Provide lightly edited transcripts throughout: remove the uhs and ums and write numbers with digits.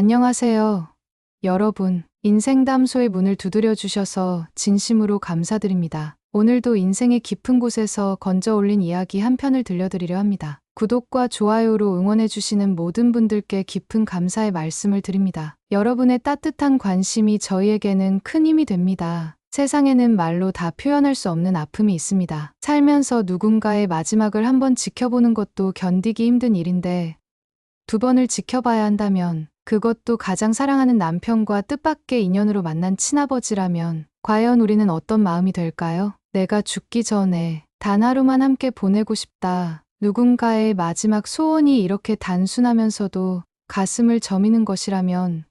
안녕하세요. 여러분, 인생담소의 문을 두드려 주셔서 진심으로 감사드립니다. 오늘도 인생의 깊은 곳에서 건져 올린 이야기 한 편을 들려드리려 합니다. 구독과 좋아요로 응원해 주시는 모든 분들께 깊은 감사의 말씀을 드립니다. 여러분의 따뜻한 관심이 저희에게는 큰 힘이 됩니다. 세상에는 말로 다 표현할 수 없는 아픔이 있습니다. 살면서 누군가의 마지막을 한번 지켜보는 것도 견디기 힘든 일인데, 두 번을 지켜봐야 한다면, 그것도 가장 사랑하는 남편과 뜻밖의 인연으로 만난 친아버지라면 과연 우리는 어떤 마음이 될까요? 내가 죽기 전에 단 하루만 함께 보내고 싶다. 누군가의 마지막 소원이 이렇게 단순하면서도 가슴을 저미는 것이라면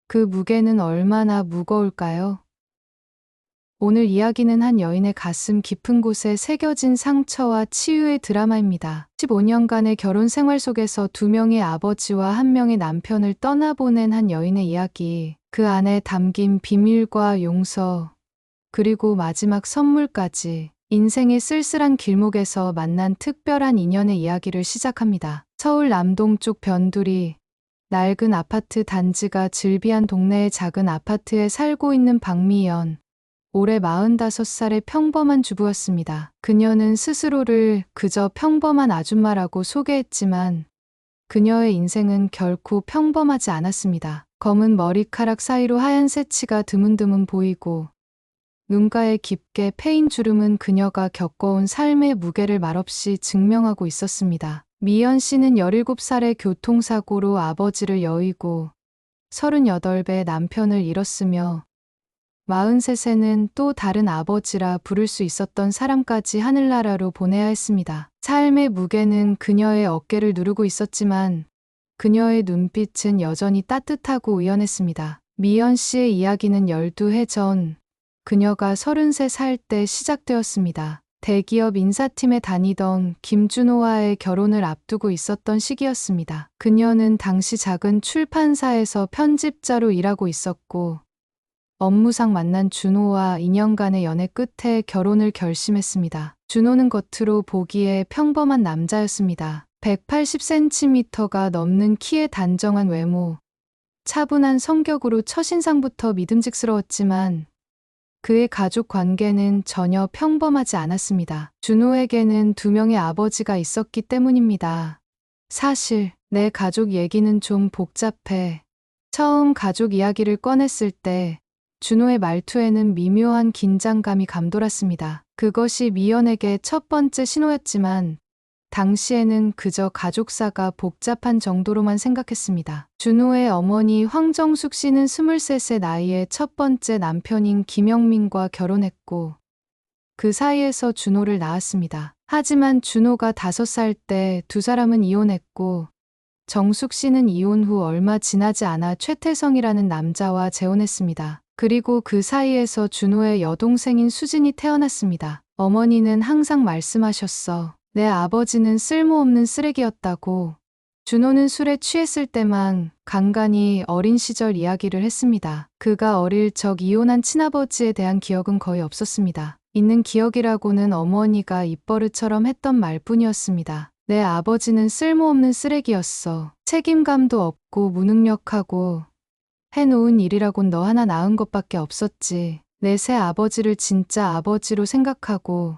그 무게는 얼마나 무거울까요? 오늘 이야기는 한 여인의 가슴 깊은 곳에 새겨진 상처와 치유의 드라마입니다. 15년간의 결혼 생활 속에서 2명의 아버지와 1명의 남편을 떠나보낸 한 여인의 이야기. 그 안에 담긴 비밀과 용서, 그리고 마지막 선물까지 인생의 쓸쓸한 길목에서 만난 특별한 인연의 이야기를 시작합니다. 서울 남동쪽 변두리, 낡은 아파트 단지가 즐비한 동네의 작은 아파트에 살고 있는 박미연. 올해 45살의 평범한 주부였습니다. 그녀는 스스로를 그저 평범한 아줌마라고 소개했지만 그녀의 인생은 결코 평범하지 않았습니다. 검은 머리카락 사이로 하얀 새치가 드문드문 보이고 눈가에 깊게 패인 주름은 그녀가 겪어온 삶의 무게를 말없이 증명하고 있었습니다. 미연 씨는 17살의 교통사고로 아버지를 여의고 38배 남편을 잃었으며 43세는 또 다른 아버지라 부를 수 있었던 사람까지 하늘나라로 보내야 했습니다. 삶의 무게는 그녀의 어깨를 누르고 있었지만 그녀의 눈빛은 여전히 따뜻하고 의연했습니다. 미연 씨의 이야기는 12해 전 그녀가 33살 때 시작되었습니다. 대기업 인사팀에 다니던 김준호와의 결혼을 앞두고 있었던 시기였습니다. 그녀는 당시 작은 출판사에서 편집자로 일하고 있었고 업무상 만난 준호와 2년간의 연애 끝에 결혼을 결심했습니다. 준호는 겉으로 보기에 평범한 남자였습니다. 180cm가 넘는 키에 단정한 외모, 차분한 성격으로 첫인상부터 믿음직스러웠지만 그의 가족 관계는 전혀 평범하지 않았습니다. 준호에게는 2명의 아버지가 있었기 때문입니다. 사실 내 가족 얘기는 좀 복잡해. 처음 가족 이야기를 꺼냈을 때 준호의 말투에는 미묘한 긴장감이 감돌았습니다. 그것이 미연에게 첫 번째 신호였지만 당시에는 그저 가족사가 복잡한 정도로만 생각했습니다. 준호의 어머니 황정숙 씨는 23세 나이에 첫 번째 남편인 김영민과 결혼했고 그 사이에서 준호를 낳았습니다. 하지만 준호가 5살 때 두 사람은 이혼했고 정숙 씨는 이혼 후 얼마 지나지 않아 최태성이라는 남자와 재혼했습니다. 그리고 그 사이에서 준호의 여동생인 수진이 태어났습니다. 어머니는 항상 말씀하셨어. 내 아버지는 쓸모없는 쓰레기였다고. 준호는 술에 취했을 때만 간간히 어린 시절 이야기를 했습니다. 그가 어릴 적 이혼한 친아버지에 대한 기억은 거의 없었습니다. 있는 기억이라고는 어머니가 입버릇처럼 했던 말뿐이었습니다. 내 아버지는 쓸모없는 쓰레기였어. 책임감도 없고 무능력하고 해놓은 일이라곤 너 하나 낳은 것밖에 없었지. 내 새 아버지를 진짜 아버지로 생각하고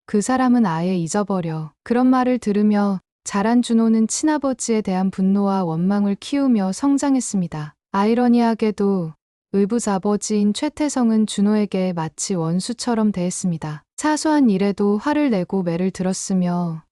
그 사람은 아예 잊어버려. 그런 말을 들으며 자란 준호는 친아버지에 대한 분노와 원망을 키우며 성장했습니다. 아이러니하게도 의붓아버지인 최태성은 준호에게 마치 원수처럼 대했습니다. 사소한 일에도 화를 내고 매를 들었으며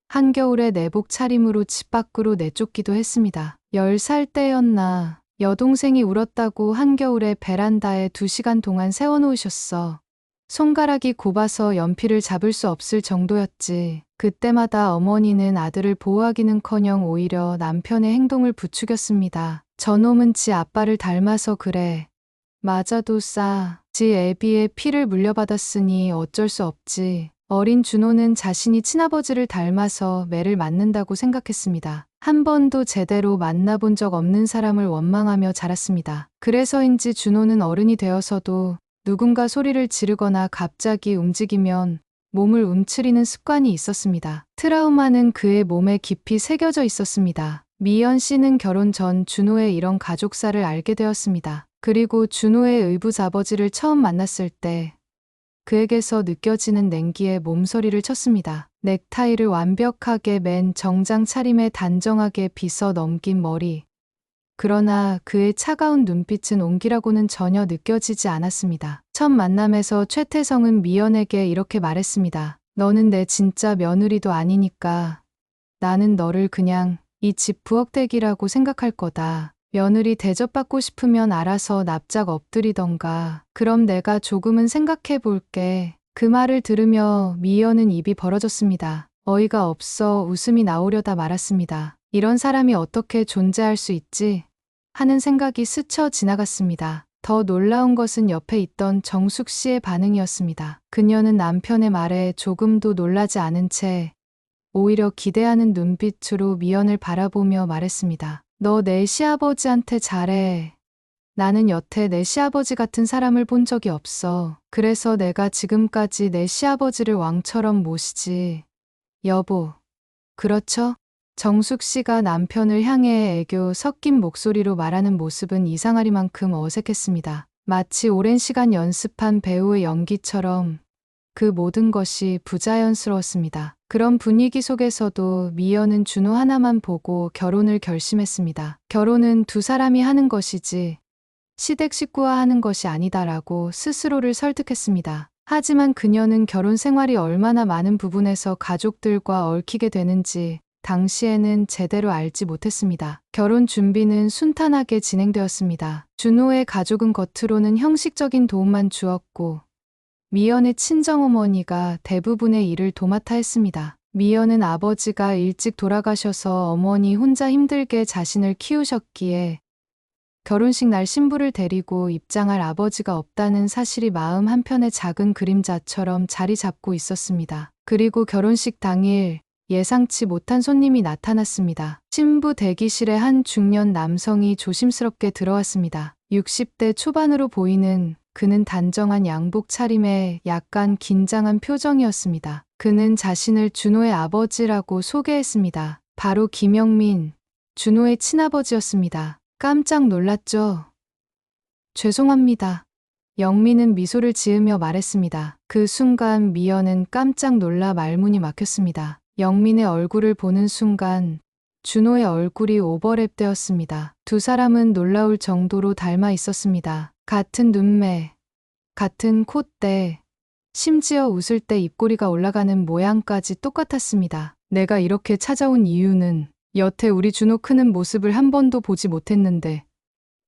한겨울에 내복 차림으로 집 밖으로 내쫓기도 했습니다. 10살 때였나 여동생이 울었다고 한겨울에 베란다에 2시간 동안 세워놓으셨어. 손가락이 곱아서 연필을 잡을 수 없을 정도였지. 그때마다 어머니는 아들을 보호하기는커녕 오히려 남편의 행동을 부추겼습니다. 저놈은 지 아빠를 닮아서 그래. 맞아도 지 애비의 피를 물려받았으니 어쩔 수 없지. 어린 준호는 자신이 친아버지를 닮아서 매를 맞는다고 생각했습니다. 한 번도 제대로 만나본 적 없는 사람을 원망하며 자랐습니다. 그래서인지 준호는 어른이 되어서도 누군가 소리를 지르거나 갑자기 움직이면 몸을 움츠리는 습관이 있었습니다. 트라우마는 그의 몸에 깊이 새겨져 있었습니다. 미연 씨는 결혼 전 준호의 이런 가족사를 알게 되었습니다. 그리고 준호의 의붓아버지를 처음 만났을 때 그에게서 느껴지는 냉기에 몸서리를 쳤습니다. 넥타이를 완벽하게 맨 정장 차림에 단정하게 빗어 넘긴 머리. 그러나 그의 차가운 눈빛은 온기라고는 전혀 느껴지지 않았습니다. 첫 만남에서 최태성은 미연에게 이렇게 말했습니다. 너는 내 진짜 며느리도 아니니까 나는 너를 그냥 이 집 부엌대기라고 생각할 거다. 며느리 대접받고 싶으면 알아서 납작 엎드리던가. 그럼 내가 조금은 생각해 볼게. 그 말을 들으며 미연은 입이 벌어졌습니다. 어이가 없어 웃음이 나오려다 말았습니다. 이런 사람이 어떻게 존재할 수 있지? 하는 생각이 스쳐 지나갔습니다. 더 놀라운 것은 옆에 있던 정숙 씨의 반응이었습니다. 그녀는 남편의 말에 조금도 놀라지 않은 채 오히려 기대하는 눈빛으로 미연을 바라보며 말했습니다. 너 내 시아버지한테 잘해. 나는 여태 내 시아버지 같은 사람을 본 적이 없어. 그래서 내가 지금까지 내 시아버지를 왕처럼 모시지. 여보. 그렇죠? 정숙 씨가 남편을 향해 애교 섞인 목소리로 말하는 모습은 이상하리만큼 어색했습니다. 마치 오랜 시간 연습한 배우의 연기처럼 그 모든 것이 부자연스러웠습니다. 그런 분위기 속에서도 미연은 준호 하나만 보고 결혼을 결심했습니다. 결혼은 두 사람이 하는 것이지 시댁 식구와 하는 것이 아니다라고 스스로를 설득했습니다. 하지만 그녀는 결혼 생활이 얼마나 많은 부분에서 가족들과 얽히게 되는지 당시에는 제대로 알지 못했습니다. 결혼 준비는 순탄하게 진행되었습니다. 준호의 가족은 겉으로는 형식적인 도움만 주었고 미연의 친정어머니가 대부분의 일을 도맡아 했습니다. 미연은 아버지가 일찍 돌아가셔서 어머니 혼자 힘들게 자신을 키우셨기에 결혼식 날 신부를 데리고 입장할 아버지가 없다는 사실이 마음 한편의 작은 그림자처럼 자리 잡고 있었습니다. 그리고 결혼식 당일 예상치 못한 손님이 나타났습니다. 신부 대기실에 한 중년 남성이 조심스럽게 들어왔습니다. 60대 초반으로 보이는 그는 단정한 양복 차림에 약간 긴장한 표정이었습니다. 그는 자신을 준호의 아버지라고 소개했습니다. 바로 김영민, 준호의 친아버지였습니다. 깜짝 놀랐죠? 죄송합니다. 영민은 미소를 지으며 말했습니다. 그 순간 미연은 깜짝 놀라 말문이 막혔습니다. 영민의 얼굴을 보는 순간 준호의 얼굴이 오버랩되었습니다. 두 사람은 놀라울 정도로 닮아 있었습니다. 같은 눈매, 같은 콧대, 심지어 웃을 때 입꼬리가 올라가는 모양까지 똑같았습니다. 내가 이렇게 찾아온 이유는 여태 우리 준호 크는 모습을 한 번도 보지 못했는데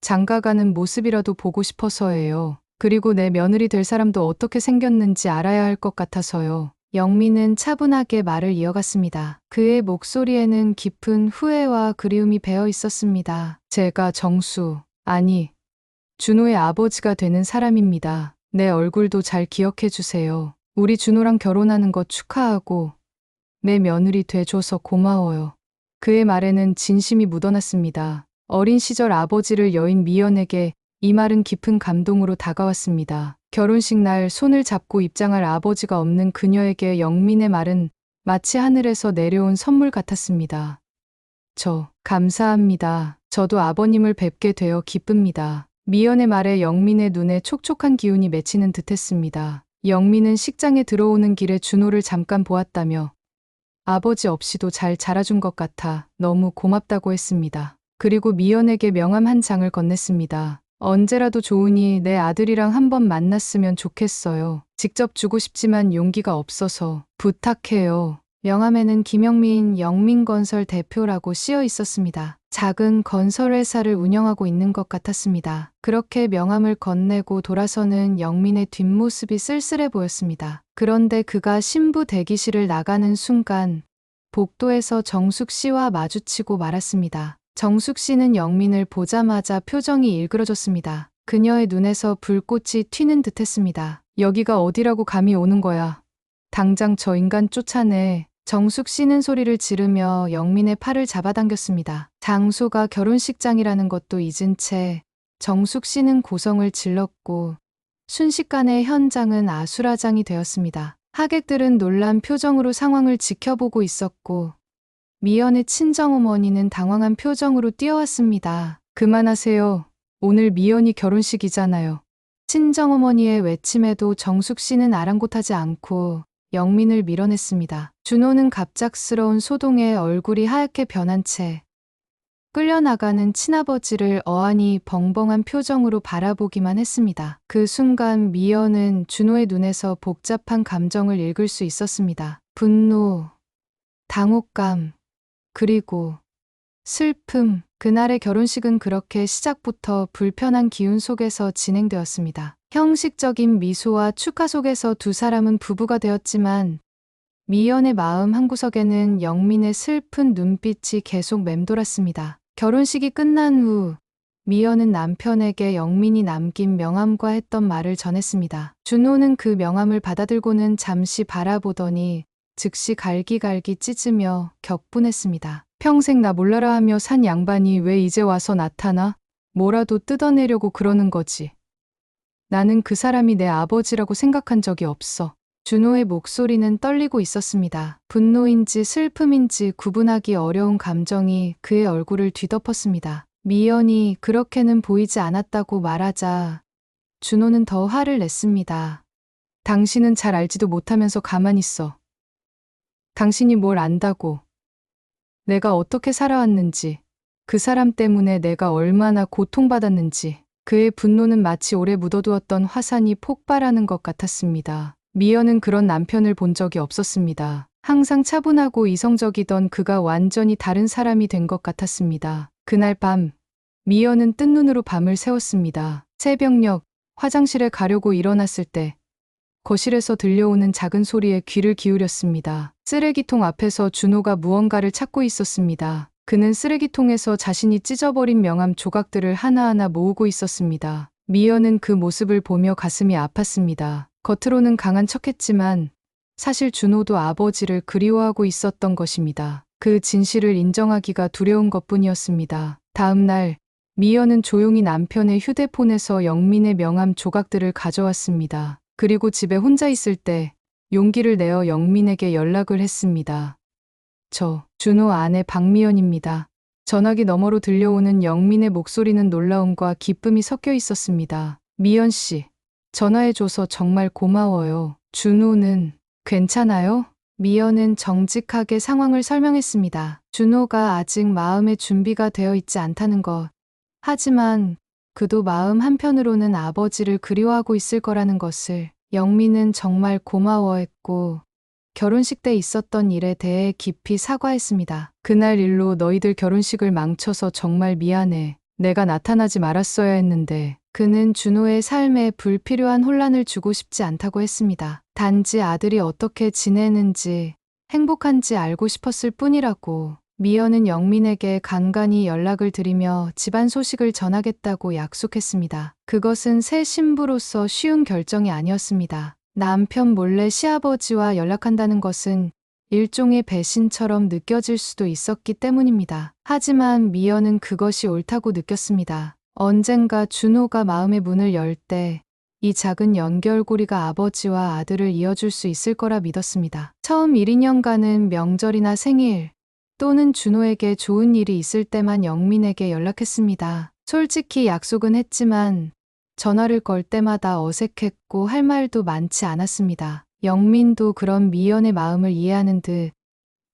장가가는 모습이라도 보고 싶어서예요. 그리고 내 며느리 될 사람도 어떻게 생겼는지 알아야 할 것 같아서요. 영민은 차분하게 말을 이어갔습니다. 그의 목소리에는 깊은 후회와 그리움이 배어 있었습니다. 제가 정수, 아니, 준호의 아버지가 되는 사람입니다. 내 얼굴도 잘 기억해 주세요. 우리 준호랑 결혼하는 거 축하하고 내 며느리 돼줘서 고마워요. 그의 말에는 진심이 묻어났습니다. 어린 시절 아버지를 여인 미연에게 이 말은 깊은 감동으로 다가왔습니다. 결혼식 날 손을 잡고 입장할 아버지가 없는 그녀에게 영민의 말은 마치 하늘에서 내려온 선물 같았습니다. 감사합니다. 저도 아버님을 뵙게 되어 기쁩니다. 미연의 말에 영민의 눈에 촉촉한 기운이 맺히는 듯했습니다. 영민은 식장에 들어오는 길에 준호를 잠깐 보았다며 아버지 없이도 잘 자라준 것 같아 너무 고맙다고 했습니다. 그리고 미연에게 명함 한 장을 건넸습니다. 언제라도 좋으니 내 아들이랑 한번 만났으면 좋겠어요. 직접 주고 싶지만 용기가 없어서 부탁해요. 명함에는 김영민 영민건설 대표라고 쓰여 있었습니다. 작은 건설회사를 운영하고 있는 것 같았습니다. 그렇게 명함을 건네고 돌아서는 영민의 뒷모습이 쓸쓸해 보였습니다. 그런데 그가 신부 대기실을 나가는 순간 복도에서 정숙 씨와 마주치고 말았습니다. 정숙 씨는 영민을 보자마자 표정이 일그러졌습니다. 그녀의 눈에서 불꽃이 튀는 듯했습니다. 여기가 어디라고 감히 오는 거야. 당장 저 인간 쫓아내. 정숙 씨는 소리를 지르며 영민의 팔을 잡아당겼습니다. 장소가 결혼식장이라는 것도 잊은 채 정숙 씨는 고성을 질렀고 순식간에 현장은 아수라장이 되었습니다. 하객들은 놀란 표정으로 상황을 지켜보고 있었고 미연의 친정어머니는 당황한 표정으로 뛰어왔습니다. 그만하세요. 오늘 미연이 결혼식이잖아요. 친정어머니의 외침에도 정숙 씨는 아랑곳하지 않고 영민을 밀어냈습니다. 준호는 갑작스러운 소동에 얼굴이 하얗게 변한 채 끌려나가는 친아버지를 어안이 벙벙한 표정으로 바라보기만 했습니다. 그 순간 미연은 준호의 눈에서 복잡한 감정을 읽을 수 있었습니다. 분노, 당혹감, 그리고 슬픔. 그날의 결혼식은 그렇게 시작부터 불편한 기운 속에서 진행되었습니다. 형식적인 미소와 축하 속에서 두 사람은 부부가 되었지만 미연의 마음 한구석에는 영민의 슬픈 눈빛이 계속 맴돌았습니다. 결혼식이 끝난 후 미연은 남편에게 영민이 남긴 명함과 했던 말을 전했습니다. 준호는 그 명함을 받아들고는 잠시 바라보더니 즉시 갈기갈기 찢으며 격분했습니다. 평생 나 몰라라 하며 산 양반이 왜 이제 와서 나타나? 뭐라도 뜯어내려고 그러는 거지. 나는 그 사람이 내 아버지라고 생각한 적이 없어. 준호의 목소리는 떨리고 있었습니다. 분노인지 슬픔인지 구분하기 어려운 감정이 그의 얼굴을 뒤덮었습니다. 미연이 그렇게는 보이지 않았다고 말하자 준호는 더 화를 냈습니다. 당신은 잘 알지도 못하면서 가만히 있어. 당신이 뭘 안다고. 내가 어떻게 살아왔는지, 그 사람 때문에 내가 얼마나 고통받았는지. 그의 분노는 마치 오래 묻어두었던 화산이 폭발하는 것 같았습니다. 미연은 그런 남편을 본 적이 없었습니다. 항상 차분하고 이성적이던 그가 완전히 다른 사람이 된 것 같았습니다. 그날 밤, 미연은 뜬 눈으로 밤을 새웠습니다. 새벽녘, 화장실에 가려고 일어났을 때 거실에서 들려오는 작은 소리에 귀를 기울였습니다. 쓰레기통 앞에서 준호가 무언가를 찾고 있었습니다. 그는 쓰레기통에서 자신이 찢어버린 명함 조각들을 하나하나 모으고 있었습니다. 미연은 그 모습을 보며 가슴이 아팠습니다. 겉으로는 강한 척했지만 사실 준호도 아버지를 그리워하고 있었던 것입니다. 그 진실을 인정하기가 두려운 것뿐이었습니다. 다음 날 미연은 조용히 남편의 휴대폰에서 영민의 명함 조각들을 가져왔습니다. 그리고 집에 혼자 있을 때 용기를 내어 영민에게 연락을 했습니다. 저, 준호 아내 박미연입니다. 전화기 너머로 들려오는 영민의 목소리는 놀라움과 기쁨이 섞여 있었습니다. 미연 씨, 전화해줘서 정말 고마워요. 준호는 괜찮아요? 미연은 정직하게 상황을 설명했습니다. 준호가 아직 마음의 준비가 되어 있지 않다는 것. 하지만 그도 마음 한편으로는 아버지를 그리워하고 있을 거라는 것을. 영민은 정말 고마워했고 결혼식 때 있었던 일에 대해 깊이 사과했습니다. 그날 일로 너희들 결혼식을 망쳐서 정말 미안해. 내가 나타나지 말았어야 했는데. 그는 준호의 삶에 불필요한 혼란을 주고 싶지 않다고 했습니다. 단지 아들이 어떻게 지내는지 행복한지 알고 싶었을 뿐이라고. 미연은 영민에게 간간히 연락을 드리며 집안 소식을 전하겠다고 약속했습니다. 그것은 새 신부로서 쉬운 결정이 아니었습니다. 남편 몰래 시아버지와 연락한다는 것은 일종의 배신처럼 느껴질 수도 있었기 때문입니다. 하지만 미연은 그것이 옳다고 느꼈습니다. 언젠가 준호가 마음의 문을 열 때 이 작은 연결고리가 아버지와 아들을 이어줄 수 있을 거라 믿었습니다. 처음 1, 2년간은 명절이나 생일 또는 준호에게 좋은 일이 있을 때만 영민에게 연락했습니다. 솔직히 약속은 했지만 전화를 걸 때마다 어색했고 할 말도 많지 않았습니다. 영민도 그런 미연의 마음을 이해하는 듯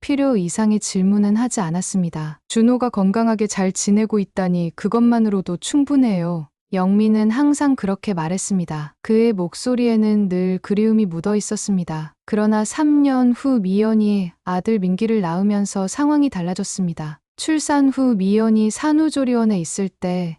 필요 이상의 질문은 하지 않았습니다. 준호가 건강하게 잘 지내고 있다니 그것만으로도 충분해요. 영민은 항상 그렇게 말했습니다. 그의 목소리에는 늘 그리움이 묻어 있었습니다. 그러나 3년 후 미연이 아들 민기를 낳으면서 상황이 달라졌습니다. 출산 후 미연이 산후조리원에 있을 때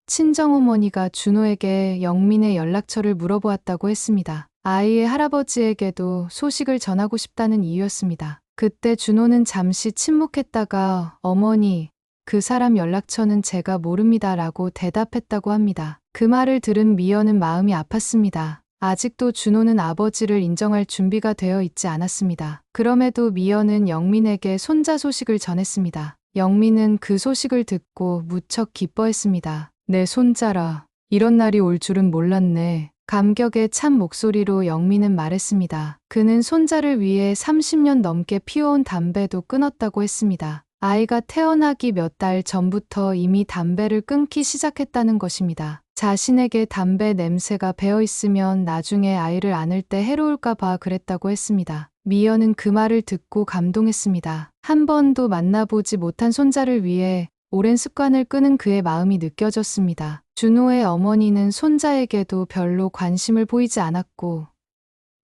친정어머니가 준호에게 영민의 연락처를 물어보았다고 했습니다. 아이의 할아버지에게도 소식을 전하고 싶다는 이유였습니다. 그때 준호는 잠시 침묵했다가 어머니, 그 사람 연락처는 제가 모릅니다 라고 대답했다고 합니다. 그 말을 들은 미연은 마음이 아팠습니다. 아직도 준호는 아버지를 인정할 준비가 되어 있지 않았습니다. 그럼에도 미연은 영민에게 손자 소식을 전했습니다. 영민은 그 소식을 듣고 무척 기뻐했습니다. 내 손자라. 이런 날이 올 줄은 몰랐네. 감격에 찬 목소리로 영민은 말했습니다. 그는 손자를 위해 30년 넘게 피워온 담배도 끊었다고 했습니다. 아이가 태어나기 몇 달 전부터 이미 담배를 끊기 시작했다는 것입니다. 자신에게 담배 냄새가 배어 있으면 나중에 아이를 안을 때 해로울까 봐 그랬다고 했습니다. 미연은 그 말을 듣고 감동했습니다. 한 번도 만나보지 못한 손자를 위해 오랜 습관을 끄는 그의 마음이 느껴졌습니다. 준호의 어머니는 손자에게도 별로 관심을 보이지 않았고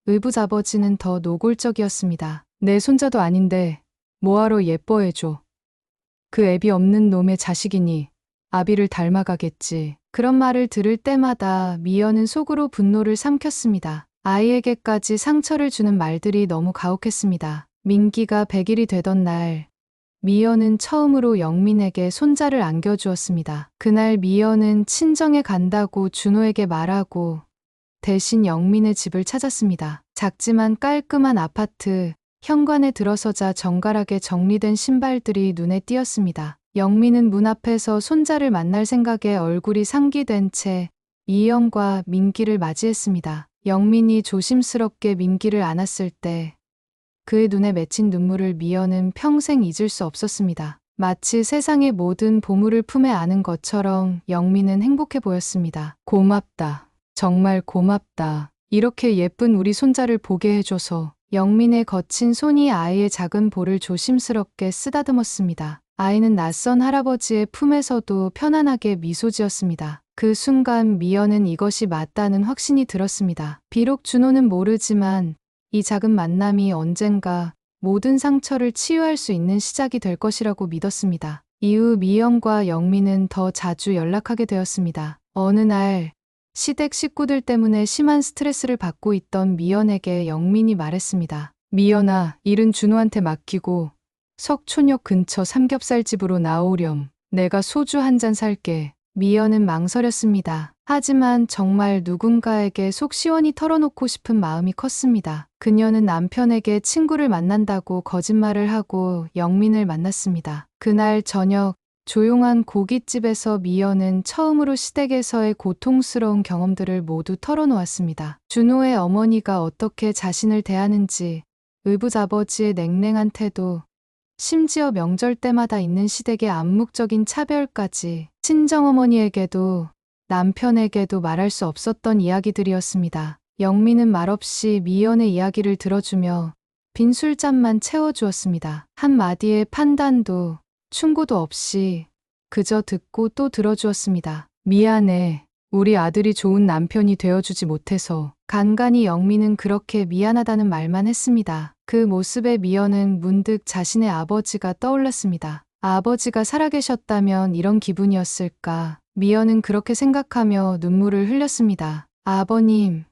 의붓아버지는 더 노골적이었습니다. 내 손자도 아닌데 뭐하러 예뻐해줘. 그 애비 없는 놈의 자식이니 아비를 닮아가겠지. 그런 말을 들을 때마다 미연은 속으로 분노를 삼켰습니다. 아이에게까지 상처를 주는 말들이 너무 가혹했습니다. 민기가 100일이 되던 날 미연은 처음으로 영민에게 손자를 안겨주었습니다. 그날 미연은 친정에 간다고 준호에게 말하고 대신 영민의 집을 찾았습니다. 작지만 깔끔한 아파트, 현관에 들어서자 정갈하게 정리된 신발들이 눈에 띄었습니다. 영민은 문 앞에서 손자를 만날 생각에 얼굴이 상기된 채 이영과 민기를 맞이했습니다. 영민이 조심스럽게 민기를 안았을 때 그의 눈에 맺힌 눈물을 미연은 평생 잊을 수 없었습니다. 마치 세상의 모든 보물을 품에 안은 것처럼 영민은 행복해 보였습니다. 고맙다. 정말 고맙다. 이렇게 예쁜 우리 손자를 보게 해줘서. 영민의 거친 손이 아이의 작은 볼을 조심스럽게 쓰다듬었습니다. 아이는 낯선 할아버지의 품에서도 편안하게 미소 지었습니다. 그 순간 미연은 이것이 맞다는 확신이 들었습니다. 비록 준호는 모르지만 이 작은 만남이 언젠가 모든 상처를 치유할 수 있는 시작이 될 것이라고 믿었습니다. 이후 미연과 영민은 더 자주 연락하게 되었습니다. 어느 날 시댁 식구들 때문에 심한 스트레스를 받고 있던 미연에게 영민이 말했습니다. 미연아, 일은 준호한테 맡기고 석촌역 근처 삼겹살집으로 나오렴. 내가 소주 한 잔 살게. 미연은 망설였습니다. 하지만 정말 누군가에게 속 시원히 털어놓고 싶은 마음이 컸습니다. 그녀는 남편에게 친구를 만난다고 거짓말을 하고 영민을 만났습니다. 그날 저녁 조용한 고깃집에서 미연은 처음으로 시댁에서의 고통스러운 경험들을 모두 털어놓았습니다. 준호의 어머니가 어떻게 자신을 대하는지, 의붓아버지의 냉랭한 태도, 심지어 명절 때마다 있는 시댁의 암묵적인 차별까지 친정어머니에게도 남편에게도 말할 수 없었던 이야기들이었습니다. 영민은 말없이 미연의 이야기를 들어주며 빈 술잔만 채워주었습니다. 한마디의 판단도 충고도 없이 그저 듣고 또 들어주었습니다. 미안해. 우리 아들이 좋은 남편이 되어주지 못해서. 간간히 영민은 그렇게 미안하다는 말만 했습니다. 그 모습에 미연은 문득 자신의 아버지가 떠올랐습니다. 아버지가 살아계셨다면 이런 기분이었을까. 미연은 그렇게 생각하며 눈물을 흘렸습니다. 아버님,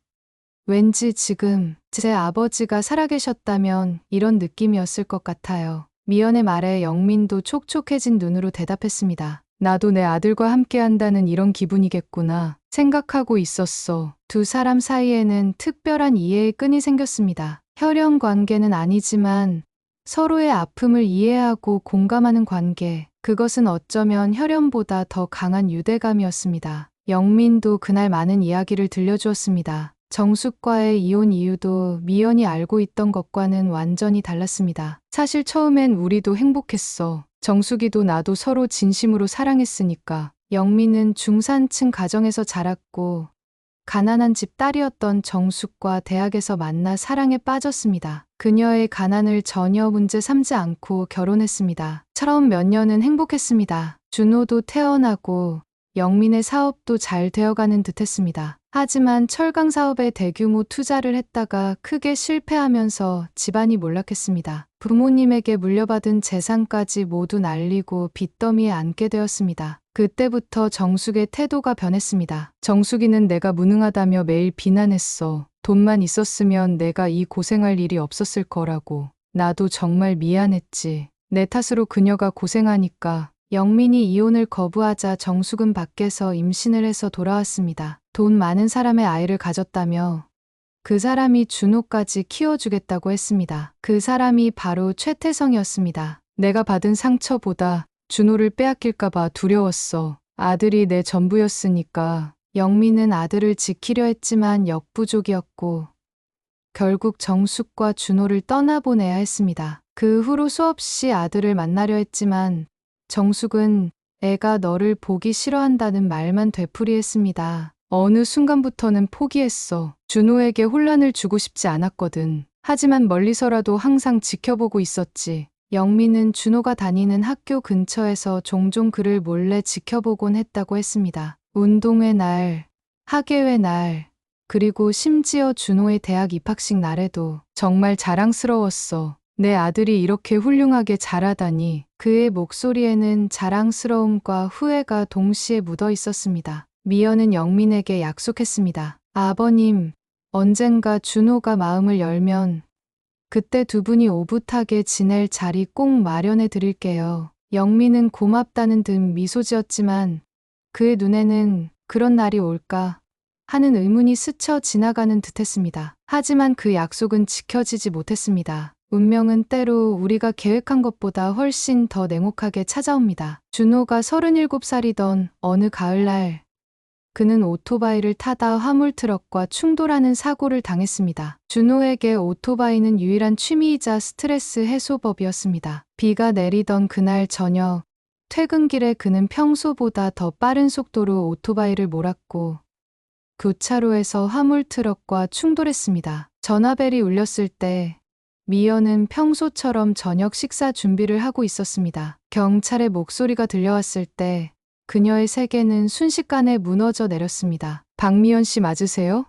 왠지 지금 제 아버지가 살아계셨다면 이런 느낌이었을 것 같아요. 미연의 말에 영민도 촉촉해진 눈으로 대답했습니다. 나도 내 아들과 함께한다는 이런 기분이겠구나 생각하고 있었어. 두 사람 사이에는 특별한 이해의 끈이 생겼습니다. 혈연 관계는 아니지만 서로의 아픔을 이해하고 공감하는 관계. 그것은 어쩌면 혈연보다 더 강한 유대감이었습니다. 영민도 그날 많은 이야기를 들려주었습니다. 정숙과의 이혼 이유도 미연이 알고 있던 것과는 완전히 달랐습니다. 사실 처음엔 우리도 행복했어. 정숙이도 나도 서로 진심으로 사랑했으니까. 영민은 중산층 가정에서 자랐고 가난한 집 딸이었던 정숙과 대학에서 만나 사랑에 빠졌습니다. 그녀의 가난을 전혀 문제 삼지 않고 결혼했습니다. 처음 몇 년은 행복했습니다. 준호도 태어나고 영민의 사업도 잘 되어가는 듯했습니다. 하지만 철강 사업에 대규모 투자를 했다가 크게 실패하면서 집안이 몰락했습니다. 부모님에게 물려받은 재산까지 모두 날리고 빚더미에 앉게 되었습니다. 그때부터 정숙의 태도가 변했습니다. 정숙이는 내가 무능하다며 매일 비난했어. 돈만 있었으면 내가 이 고생할 일이 없었을 거라고. 나도 정말 미안했지. 내 탓으로 그녀가 고생하니까. 영민이 이혼을 거부하자 정숙은 밖에서 임신을 해서 돌아왔습니다. 돈 많은 사람의 아이를 가졌다며 그 사람이 준호까지 키워주겠다고 했습니다. 그 사람이 바로 최태성이었습니다. 내가 받은 상처보다 준호를 빼앗길까봐 두려웠어. 아들이 내 전부였으니까 영민은 아들을 지키려 했지만 역부족이었고 결국 정숙과 준호를 떠나보내야 했습니다. 그 후로 수없이 아들을 만나려 했지만 정숙은 애가 너를 보기 싫어한다는 말만 되풀이했습니다. 어느 순간부터는 포기했어. 준호에게 혼란을 주고 싶지 않았거든. 하지만 멀리서라도 항상 지켜보고 있었지. 영민은 준호가 다니는 학교 근처에서 종종 그를 몰래 지켜보곤 했다고 했습니다. 운동회 날, 학예회 날, 그리고 심지어 준호의 대학 입학식 날에도 정말 자랑스러웠어. 내 아들이 이렇게 훌륭하게 자라다니. 그의 목소리에는 자랑스러움과 후회가 동시에 묻어 있었습니다. 미연은 영민에게 약속했습니다. 아버님, 언젠가 준호가 마음을 열면 그때 두 분이 오붓하게 지낼 자리 꼭 마련해 드릴게요. 영민은 고맙다는 듯 미소 지었지만 그의 눈에는 그런 날이 올까 하는 의문이 스쳐 지나가는 듯했습니다. 하지만 그 약속은 지켜지지 못했습니다. 운명은 때로 우리가 계획한 것보다 훨씬 더 냉혹하게 찾아옵니다. 준호가 37살이던 어느 가을날 그는 오토바이를 타다 화물트럭과 충돌하는 사고를 당했습니다. 준호에게 오토바이는 유일한 취미이자 스트레스 해소법이었습니다. 비가 내리던 그날 저녁, 퇴근길에 그는 평소보다 더 빠른 속도로 오토바이를 몰았고 교차로에서 화물트럭과 충돌했습니다. 전화벨이 울렸을 때 미연은 평소처럼 저녁 식사 준비를 하고 있었습니다. 경찰의 목소리가 들려왔을 때 그녀의 세계는 순식간에 무너져 내렸습니다. 박미연 씨 맞으세요?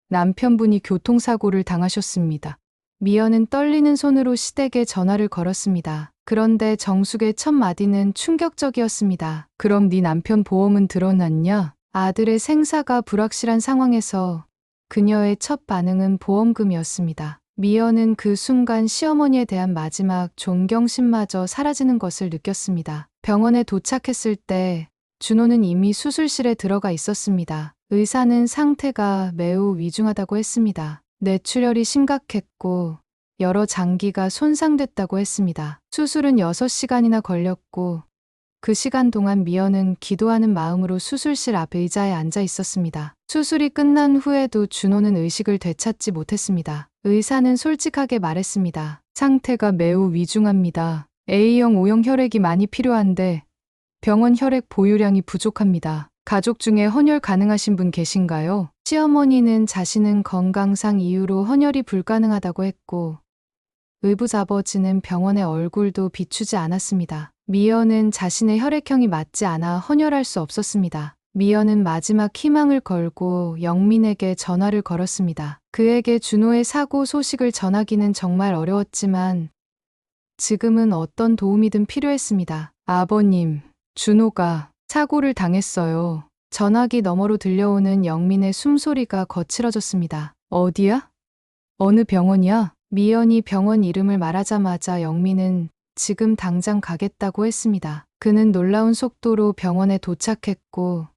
남편분이 교통사고를 당하셨습니다. 미연은 떨리는 손으로 시댁에 전화를 걸었습니다. 그런데 정숙의 첫 마디는 충격적이었습니다. 그럼 네 남편 보험은 들어놨냐? 아들의 생사가 불확실한 상황에서 그녀의 첫 반응은 보험금이었습니다. 미연은 그 순간 시어머니에 대한 마지막 존경심마저 사라지는 것을 느꼈습니다. 병원에 도착했을 때 준호는 이미 수술실에 들어가 있었습니다. 의사는 상태가 매우 위중하다고 했습니다. 뇌출혈이 심각했고 여러 장기가 손상됐다고 했습니다. 수술은 6시간이나 걸렸고 그 시간 동안 미연은 기도하는 마음으로 수술실 앞 의자에 앉아 있었습니다. 수술이 끝난 후에도 준호는 의식을 되찾지 못했습니다. 의사는 솔직하게 말했습니다. 상태가 매우 위중합니다. A형, O형 혈액이 많이 필요한데 병원 혈액 보유량이 부족합니다. 가족 중에 헌혈 가능하신 분 계신가요? 시어머니는 자신은 건강상 이유로 헌혈이 불가능하다고 했고 의붓아버지는 병원의 얼굴도 비추지 않았습니다. 미연은 자신의 혈액형이 맞지 않아 헌혈할 수 없었습니다. 미연은 마지막 희망을 걸고 영민에게 전화를 걸었습니다. 그에게 준호의 사고 소식을 전하기는 정말 어려웠지만 지금은 어떤 도움이든 필요했습니다. 아버님, 준호가 사고를 당했어요. 전화기 너머로 들려오는 영민의 숨소리가 거칠어졌습니다. 어디야? 어느 병원이야? 미연이 병원 이름을 말하자마자 영민은 지금 당장 가겠다고 했습니다. 그는 놀라운 속도로 병원에 도착했고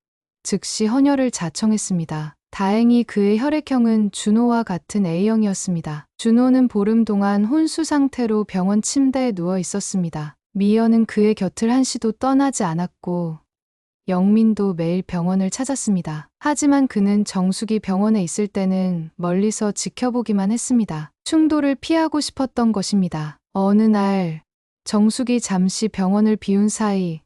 즉시 헌혈을 자청했습니다. 다행히 그의 혈액형은 준호와 같은 A형이었습니다. 준호는 보름 동안 혼수 상태로 병원 침대에 누워 있었습니다. 미연은 그의 곁을 한시도 떠나지 않았고 영민도 매일 병원을 찾았습니다. 하지만 그는 정숙이 병원에 있을 때는 멀리서 지켜보기만 했습니다. 충돌을 피하고 싶었던 것입니다. 어느 날 정숙이 잠시 병원을 비운 사이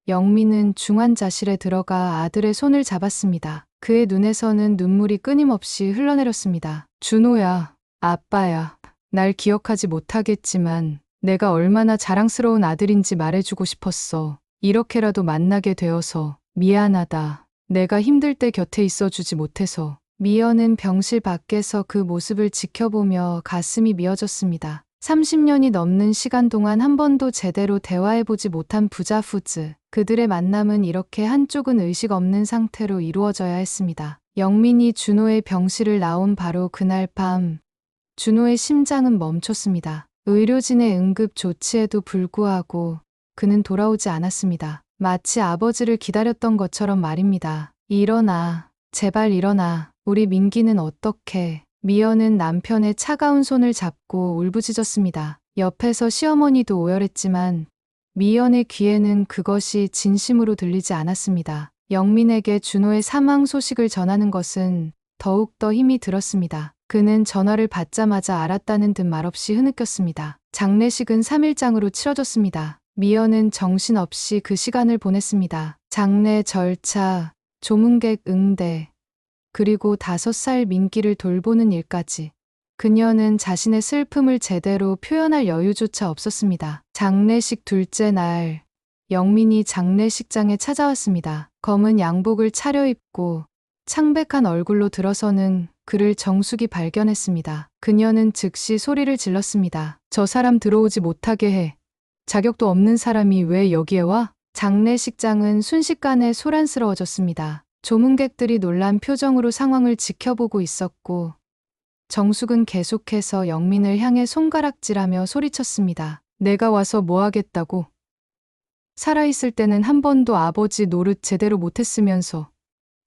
영민은 중환자실에 들어가 아들의 손을 잡았습니다. 그의 눈에서는 눈물이 끊임없이 흘러내렸습니다. 준호야, 아빠야. 날 기억하지 못하겠지만 내가 얼마나 자랑스러운 아들인지 말해주고 싶었어. 이렇게라도 만나게 되어서 미안하다. 내가 힘들 때 곁에 있어주지 못해서. 미연은 병실 밖에서 그 모습을 지켜보며 가슴이 미어졌습니다. 30년이 넘는 시간 동안 한 번도 제대로 대화해보지 못한 부자후즈. 그들의 만남은 이렇게 한쪽은 의식 없는 상태로 이루어져야 했습니다. 영민이 준호의 병실을 나온 바로 그날 밤, 준호의 심장은 멈췄습니다. 의료진의 응급 조치에도 불구하고 그는 돌아오지 않았습니다. 마치 아버지를 기다렸던 것처럼 말입니다. 일어나, 제발 일어나. 우리 민기는 어떡해. 미연은 남편의 차가운 손을 잡고 울부짖었습니다. 옆에서 시어머니도 오열했지만 미연의 귀에는 그것이 진심으로 들리지 않았습니다. 영민에게 준호의 사망 소식을 전하는 것은 더욱더 힘이 들었습니다. 그는 전화를 받자마자 알았다는 듯 말없이 흐느꼈습니다. 장례식은 3일장으로 치러졌습니다. 미연은 정신없이 그 시간을 보냈습니다. 장례 절차, 조문객 응대, 그리고 5살 민기를 돌보는 일까지. 그녀는 자신의 슬픔을 제대로 표현할 여유조차 없었습니다. 장례식 둘째 날, 영민이 장례식장에 찾아왔습니다. 검은 양복을 차려입고 창백한 얼굴로 들어서는 그를 정숙이 발견했습니다. 그녀는 즉시 소리를 질렀습니다. 저 사람 들어오지 못하게 해. 자격도 없는 사람이 왜 여기에 와? 장례식장은 순식간에 소란스러워졌습니다. 조문객들이 놀란 표정으로 상황을 지켜보고 있었고, 정숙은 계속해서 영민을 향해 손가락질하며 소리쳤습니다. 내가 와서 뭐 하겠다고? 살아있을 때는 한 번도 아버지 노릇 제대로 못했으면서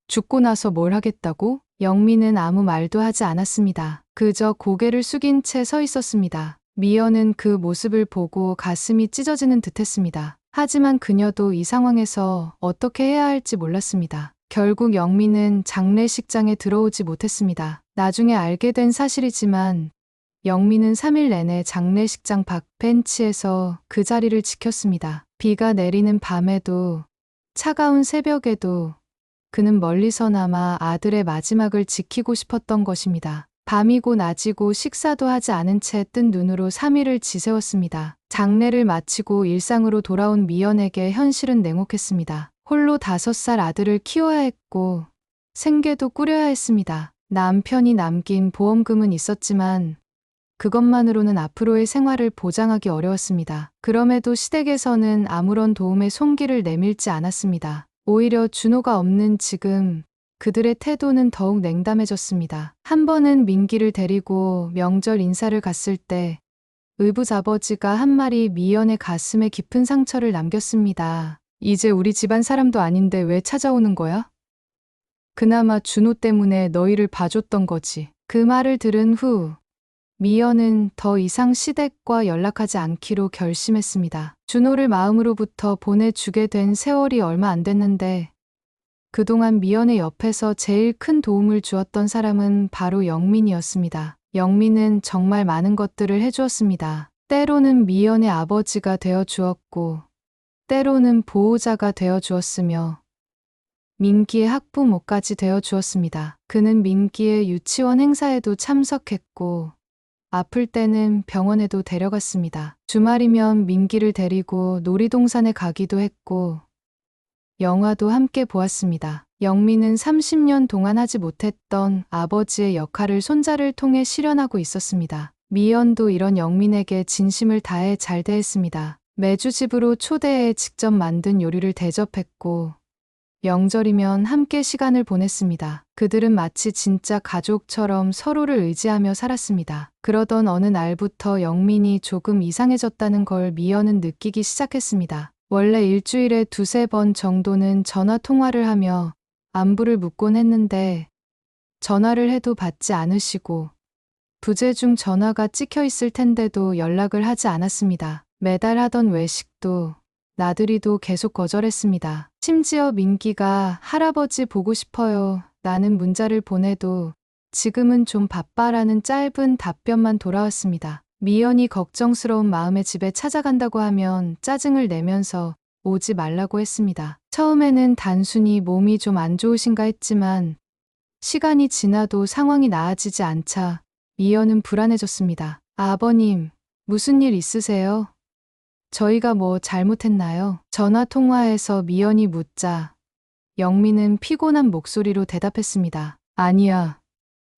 죽고 나서 뭘 하겠다고? 영민은 아무 말도 하지 않았습니다. 그저 고개를 숙인 채 서 있었습니다. 미연은 그 모습을 보고 가슴이 찢어지는 듯했습니다. 하지만 그녀도 이 상황에서 어떻게 해야 할지 몰랐습니다. 결국 영민은 장례식장에 들어오지 못했습니다. 나중에 알게 된 사실이지만 영민은 3일 내내 장례식장 밖 벤치에서 그 자리를 지켰습니다. 비가 내리는 밤에도 차가운 새벽에도 그는 멀리서나마 아들의 마지막을 지키고 싶었던 것입니다. 밤이고 낮이고 식사도 하지 않은 채 뜬 눈으로 3일을 지새웠습니다. 장례를 마치고 일상으로 돌아온 미연에게 현실은 냉혹했습니다. 홀로 5살 아들을 키워야 했고 생계도 꾸려야 했습니다. 남편이 남긴 보험금은 있었지만 그것만으로는 앞으로의 생활을 보장하기 어려웠습니다. 그럼에도 시댁에서는 아무런 도움의 손길을 내밀지 않았습니다. 오히려 준호가 없는 지금 그들의 태도는 더욱 냉담해졌습니다. 한 번은 민기를 데리고 명절 인사를 갔을 때 의붓아버지가 한 말이 미연의 가슴에 깊은 상처를 남겼습니다. 이제 우리 집안 사람도 아닌데 왜 찾아오는 거야? 그나마 준호 때문에 너희를 봐줬던 거지. 그 말을 들은 후 미연은 더 이상 시댁과 연락하지 않기로 결심했습니다. 준호를 마음으로부터 보내주게 된 세월이 얼마 안 됐는데 그동안 미연의 옆에서 제일 큰 도움을 주었던 사람은 바로 영민이었습니다. 영민은 정말 많은 것들을 해주었습니다. 때로는 미연의 아버지가 되어 주었고 때로는 보호자가 되어 주었으며 민기의 학부모까지 되어 주었습니다. 그는 민기의 유치원 행사에도 참석했고 아플 때는 병원에도 데려갔습니다. 주말이면 민기를 데리고 놀이동산에 가기도 했고 영화도 함께 보았습니다. 영민은 30년 동안 하지 못했던 아버지의 역할을 손자를 통해 실현하고 있었습니다. 미연도 이런 영민에게 진심을 다해 잘 대했습니다. 매주 집으로 초대해 직접 만든 요리를 대접했고 명절이면 함께 시간을 보냈습니다. 그들은 마치 진짜 가족처럼 서로를 의지하며 살았습니다. 그러던 어느 날부터 영민이 조금 이상해졌다는 걸 미연은 느끼기 시작했습니다. 원래 일주일에 2~3번 정도는 전화 통화를 하며 안부를 묻곤 했는데 전화를 해도 받지 않으시고 부재 중 전화가 찍혀 있을 텐데도 연락을 하지 않았습니다. 매달 하던 외식도 나들이도 계속 거절했습니다. 심지어 민기가 할아버지 보고 싶어요 라는 문자를 보내도 지금은 좀 바빠라는 짧은 답변만 돌아왔습니다. 미연이 걱정스러운 마음에 집에 찾아간다고 하면 짜증을 내면서 오지 말라고 했습니다. 처음에는 단순히 몸이 좀 안 좋으신가 했지만 시간이 지나도 상황이 나아지지 않자 미연은 불안해졌습니다. 아버님, 무슨 일 있으세요? 저희가 뭐 잘못했나요? 전화 통화에서 미연이 묻자 영민은 피곤한 목소리로 대답했습니다. 아니야.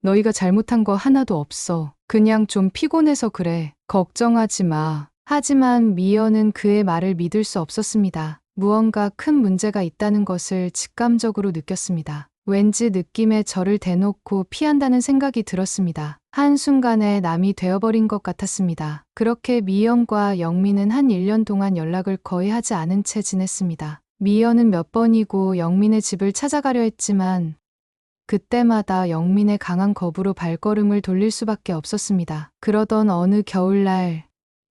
너희가 잘못한 거 하나도 없어. 그냥 좀 피곤해서 그래. 걱정하지 마. 하지만 미연은 그의 말을 믿을 수 없었습니다. 무언가 큰 문제가 있다는 것을 직감적으로 느꼈습니다. 왠지 느낌에 저를 대놓고 피한다는 생각이 들었습니다. 한순간에 남이 되어버린 것 같았습니다. 그렇게 미연과 영민은 한 1년 동안 연락을 거의 하지 않은 채 지냈습니다. 미연은 몇 번이고 영민의 집을 찾아가려 했지만 그때마다 영민의 강한 거부로 발걸음을 돌릴 수밖에 없었습니다. 그러던 어느 겨울날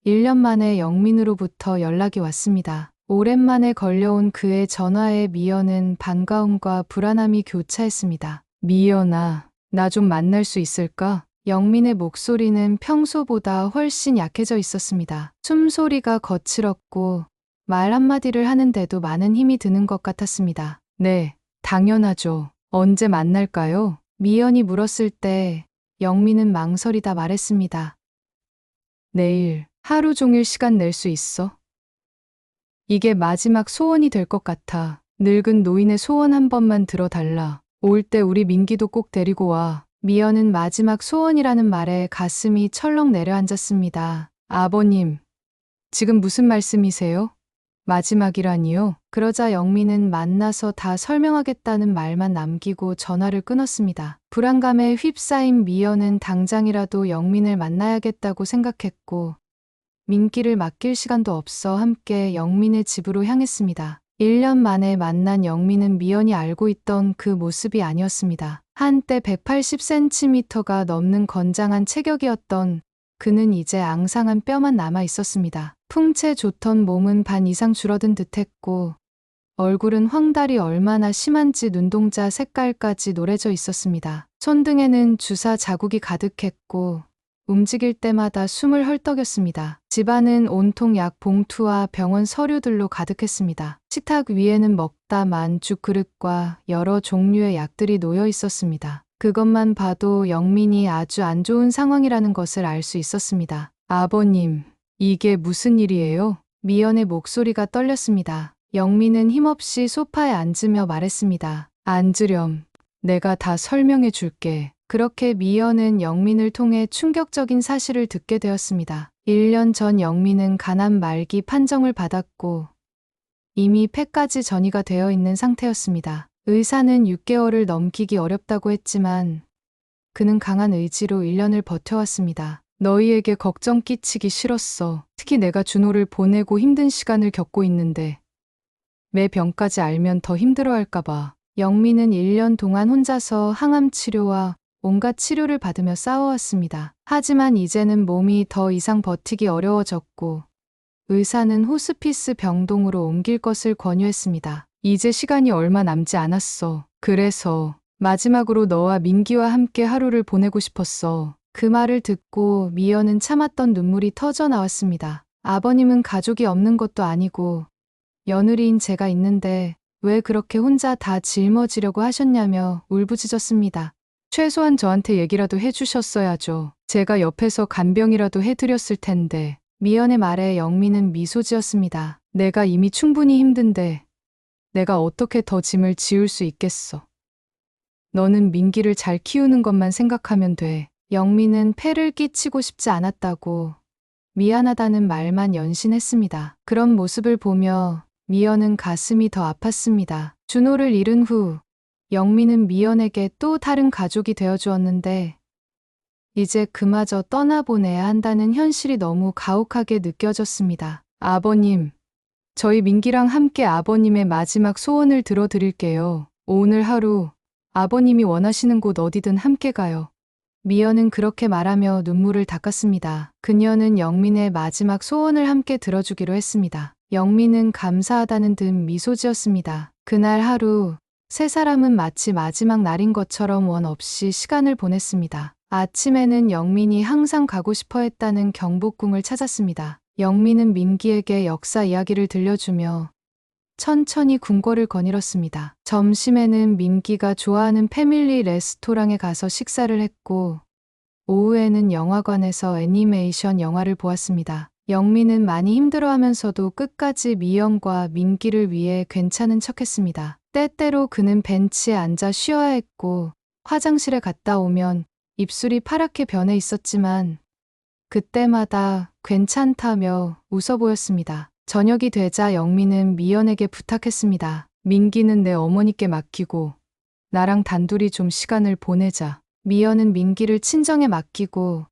1년 만에 영민으로부터 연락이 왔습니다. 오랜만에 걸려온 그의 전화에 미연은 반가움과 불안함이 교차했습니다. 미연아, 나 좀 만날 수 있을까? 영민의 목소리는 평소보다 훨씬 약해져 있었습니다. 숨소리가 거칠었고 말 한마디를 하는데도 많은 힘이 드는 것 같았습니다. 네, 당연하죠. 언제 만날까요? 미연이 물었을 때 영민은 망설이다 말했습니다. 내일 하루 종일 시간 낼 수 있어? 이게 마지막 소원이 될 것 같아. 늙은 노인의 소원 한 번만 들어달라. 올 때 우리 민기도 꼭 데리고 와. 미연은 마지막 소원이라는 말에 가슴이 철렁 내려앉았습니다. 아버님, 지금 무슨 말씀이세요? 마지막이라니요? 그러자 영민은 만나서 다 설명하겠다는 말만 남기고 전화를 끊었습니다. 불안감에 휩싸인 미연은 당장이라도 영민을 만나야겠다고 생각했고 민기를 맡길 시간도 없어 함께 영민의 집으로 향했습니다. 1년 만에 만난 영민은 미연이 알고 있던 그 모습이 아니었습니다. 한때 180cm가 넘는 건장한 체격이었던 그는 이제 앙상한 뼈만 남아 있었습니다. 풍채 좋던 몸은 반 이상 줄어든 듯했고 얼굴은 황달이 얼마나 심한지 눈동자 색깔까지 노래져 있었습니다. 손등에는 주사 자국이 가득했고 움직일 때마다 숨을 헐떡였습니다. 집안은 온통 약 봉투와 병원 서류들로 가득했습니다. 식탁 위에는 먹다 만 죽 그릇과 여러 종류의 약들이 놓여 있었습니다. 그것만 봐도 영민이 아주 안 좋은 상황이라는 것을 알 수 있었습니다. 아버님, 이게 무슨 일이에요? 미연의 목소리가 떨렸습니다. 영민은 힘없이 소파에 앉으며 말했습니다. 앉으렴. 내가 다 설명해 줄게. 그렇게 미연은 영민을 통해 충격적인 사실을 듣게 되었습니다. 1년 전 영민은 간암 말기 판정을 받았고 이미 폐까지 전이가 되어 있는 상태였습니다. 의사는 6개월을 넘기기 어렵다고 했지만 그는 강한 의지로 1년을 버텨왔습니다. 너희에게 걱정 끼치기 싫었어. 특히 내가 준호를 보내고 힘든 시간을 겪고 있는데 매 병까지 알면 더 힘들어할까봐. 영민은 1년 동안 혼자서 항암 치료와 온갖 치료를 받으며 싸워왔습니다. 하지만 이제는 몸이 더 이상 버티기 어려워졌고 의사는 호스피스 병동으로 옮길 것을 권유했습니다. 이제 시간이 얼마 남지 않았어. 그래서 마지막으로 너와 민기와 함께 하루를 보내고 싶었어. 그 말을 듣고 미연은 참았던 눈물이 터져 나왔습니다. 아버님은 가족이 없는 것도 아니고 며느리인 제가 있는데 왜 그렇게 혼자 다 짊어지려고 하셨냐며 울부짖었습니다. 최소한 저한테 얘기라도 해주셨어야죠. 제가 옆에서 간병이라도 해드렸을 텐데. 미연의 말에 영민은 미소 지었습니다. 내가 이미 충분히 힘든데 내가 어떻게 더 짐을 지울 수 있겠어. 너는 민기를 잘 키우는 것만 생각하면 돼. 영민은 폐를 끼치고 싶지 않았다고 미안하다는 말만 연신했습니다. 그런 모습을 보며 미연은 가슴이 더 아팠습니다. 준호를 잃은 후 영민은 미연에게 또 다른 가족이 되어주었는데 이제 그마저 떠나보내야 한다는 현실이 너무 가혹하게 느껴졌습니다. 아버님, 저희 민기랑 함께 아버님의 마지막 소원을 들어드릴게요. 오늘 하루 아버님이 원하시는 곳 어디든 함께 가요. 미연은 그렇게 말하며 눈물을 닦았습니다. 그녀는 영민의 마지막 소원을 함께 들어주기로 했습니다. 영민은 감사하다는 듯 미소 지었습니다. 그날 하루 세 사람은 마치 마지막 날인 것처럼 원 없이 시간을 보냈습니다. 아침에는 영민이 항상 가고 싶어 했다는 경복궁을 찾았습니다. 영민은 민기에게 역사 이야기를 들려주며 천천히 궁궐을 거닐었습니다. 점심에는 민기가 좋아하는 패밀리 레스토랑에 가서 식사를 했고 오후에는 영화관에서 애니메이션 영화를 보았습니다. 영민은 많이 힘들어하면서도 끝까지 미연과 민기를 위해 괜찮은 척했습니다. 때때로 그는 벤치에 앉아 쉬어야 했고 화장실에 갔다 오면 입술이 파랗게 변해 있었지만 그때마다 괜찮다며 웃어 보였습니다. 저녁이 되자 영민은 미연에게 부탁했습니다. 민기는 내 어머니께 맡기고 나랑 단둘이 좀 시간을 보내자. 미연은 민기를 친정에 맡기고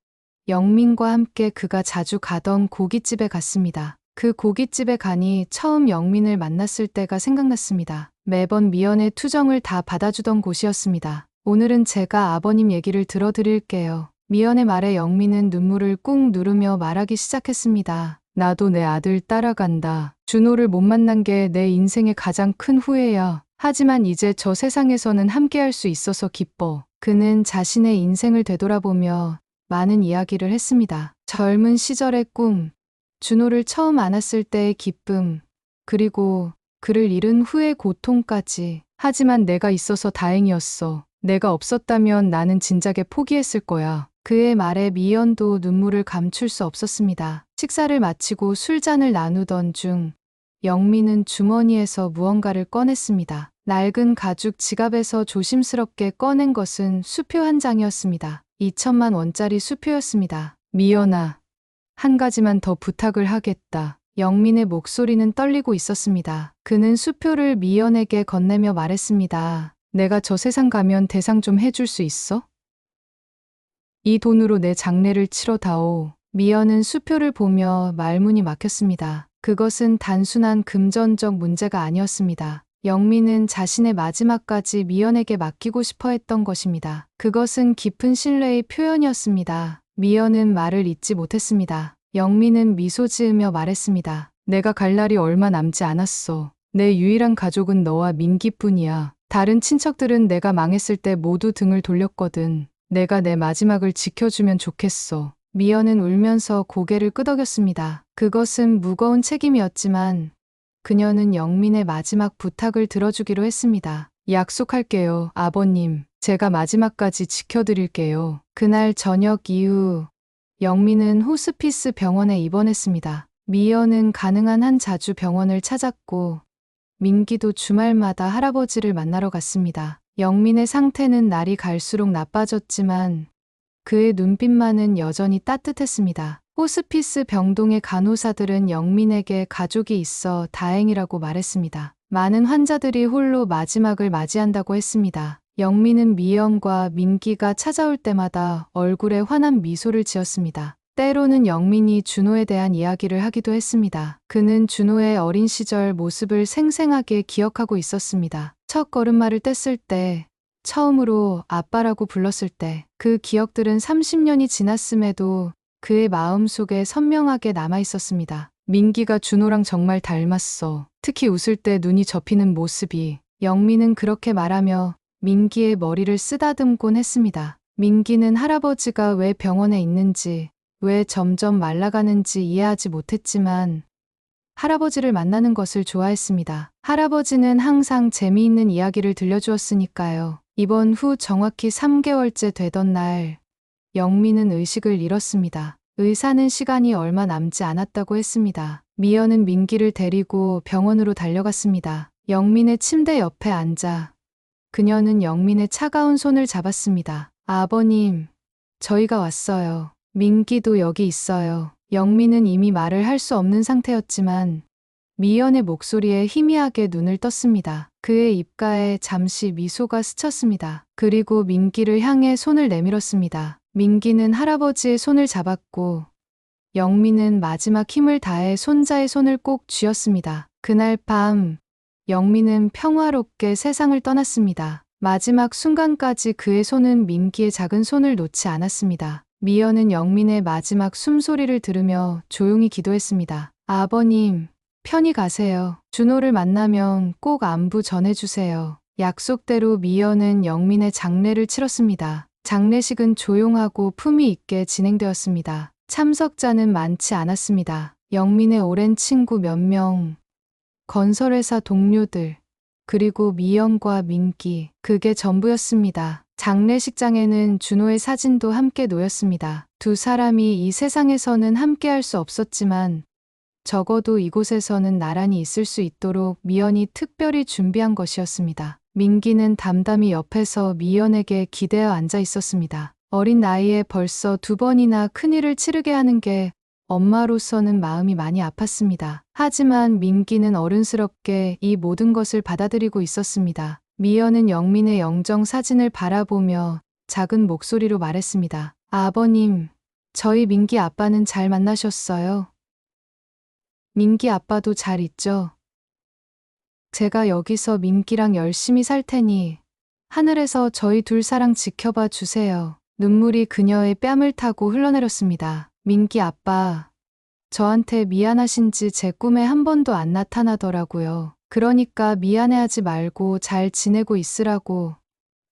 영민과 함께 그가 자주 가던 고깃집에 갔습니다. 그 고깃집에 가니 처음 영민을 만났을 때가 생각났습니다. 매번 미연의 투정을 다 받아주던 곳이었습니다. 오늘은 제가 아버님 얘기를 들어드릴게요. 미연의 말에 영민은 눈물을 꾹 누르며 말하기 시작했습니다. 나도 내 아들 따라간다. 준호를 못 만난 게 내 인생의 가장 큰 후회야. 하지만 이제 저 세상에서는 함께할 수 있어서 기뻐. 그는 자신의 인생을 되돌아보며 많은 이야기를 했습니다. 젊은 시절의 꿈, 준호를 처음 안았을 때의 기쁨, 그리고 그를 잃은 후의 고통까지. 하지만 내가 있어서 다행이었어. 내가 없었다면 나는 진작에 포기했을 거야. 그의 말에 미연도 눈물을 감출 수 없었습니다. 식사를 마치고 술잔을 나누던 중 영민은 주머니에서 무언가를 꺼냈습니다. 낡은 가죽 지갑에서 조심스럽게 꺼낸 것은 수표 한 장이었습니다. 2천만 원짜리 수표였습니다. 미연아, 한 가지만 더 부탁을 하겠다. 영민의 목소리는 떨리고 있었습니다. 그는 수표를 미연에게 건네며 말했습니다. 내가 저 세상 가면 대상 좀 해줄 수 있어? 이 돈으로 내 장례를 치러다오. 미연은 수표를 보며 말문이 막혔습니다. 그것은 단순한 금전적 문제가 아니었습니다. 영민은 자신의 마지막까지 미연에게 맡기고 싶어 했던 것입니다. 그것은 깊은 신뢰의 표현이었습니다. 미연은 말을 잇지 못했습니다. 영민은 미소 지으며 말했습니다. 내가 갈 날이 얼마 남지 않았어. 내 유일한 가족은 너와 민기뿐이야. 다른 친척들은 내가 망했을 때 모두 등을 돌렸거든. 내가 내 마지막을 지켜주면 좋겠어. 미연은 울면서 고개를 끄덕였습니다. 그것은 무거운 책임이었지만 그녀는 영민의 마지막 부탁을 들어주기로 했습니다. 약속할게요, 아버님. 제가 마지막까지 지켜드릴게요. 그날 저녁 이후 영민은 호스피스 병원에 입원했습니다. 미연은 가능한 한 자주 병원을 찾았고 민기도 주말마다 할아버지를 만나러 갔습니다. 영민의 상태는 날이 갈수록 나빠졌지만 그의 눈빛만은 여전히 따뜻했습니다. 호스피스 병동의 간호사들은 영민에게 가족이 있어 다행이라고 말했습니다. 많은 환자들이 홀로 마지막을 맞이한다고 했습니다. 영민은 미연과 민기가 찾아올 때마다 얼굴에 환한 미소를 지었습니다. 때로는 영민이 준호에 대한 이야기를 하기도 했습니다. 그는 준호의 어린 시절 모습을 생생하게 기억하고 있었습니다. 첫 걸음마를 뗐을 때, 처음으로 아빠라고 불렀을 때, 그 기억들은 30년이 지났음에도 그의 마음속에 선명하게 남아 있었습니다. 민기가 준호랑 정말 닮았어. 특히 웃을 때 눈이 접히는 모습이. 영민은 그렇게 말하며 민기의 머리를 쓰다듬곤 했습니다. 민기는 할아버지가 왜 병원에 있는지, 왜 점점 말라가는지 이해하지 못했지만 할아버지를 만나는 것을 좋아했습니다. 할아버지는 항상 재미있는 이야기를 들려주었으니까요. 입원 후 정확히 3개월째 되던 날, 영민은 의식을 잃었습니다. 의사는 시간이 얼마 남지 않았다고 했습니다. 미연은 민기를 데리고 병원으로 달려갔습니다. 영민의 침대 옆에 앉아 그녀는 영민의 차가운 손을 잡았습니다. 아버님, 저희가 왔어요. 민기도 여기 있어요. 영민은 이미 말을 할 수 없는 상태였지만 미연의 목소리에 희미하게 눈을 떴습니다. 그의 입가에 잠시 미소가 스쳤습니다. 그리고 민기를 향해 손을 내밀었습니다. 민기는 할아버지의 손을 잡았고 영민은 마지막 힘을 다해 손자의 손을 꼭 쥐었습니다. 그날 밤 영민은 평화롭게 세상을 떠났습니다. 마지막 순간까지 그의 손은 민기의 작은 손을 놓지 않았습니다. 미연은 영민의 마지막 숨소리를 들으며 조용히 기도했습니다. 아버님, 편히 가세요. 준호를 만나면 꼭 안부 전해주세요. 약속대로 미연은 영민의 장례를 치렀습니다. 장례식은 조용하고 품위 있게 진행되었습니다. 참석자는 많지 않았습니다. 영민의 오랜 친구 몇 명, 건설회사 동료들, 그리고 미연과 민기, 그게 전부였습니다. 장례식장에는 준호의 사진도 함께 놓였습니다. 두 사람이 이 세상에서는 함께할 수 없었지만 적어도 이곳에서는 나란히 있을 수 있도록 미연이 특별히 준비한 것이었습니다. 민기는 담담히 옆에서 미연에게 기대어 앉아 있었습니다. 어린 나이에 벌써 2번이나 큰일을 치르게 하는 게 엄마로서는 마음이 많이 아팠습니다. 하지만 민기는 어른스럽게 이 모든 것을 받아들이고 있었습니다. 미연은 영민의 영정 사진을 바라보며 작은 목소리로 말했습니다. 아버님, 저희 민기 아빠는 잘 만나셨어요? 민기 아빠도 잘 있죠? 제가 여기서 민기랑 열심히 살 테니 하늘에서 저희 둘 사랑 지켜봐 주세요. 눈물이 그녀의 뺨을 타고 흘러내렸습니다. 민기 아빠, 저한테 미안하신지 제 꿈에 한 번도 안 나타나더라고요. 그러니까 미안해하지 말고 잘 지내고 있으라고,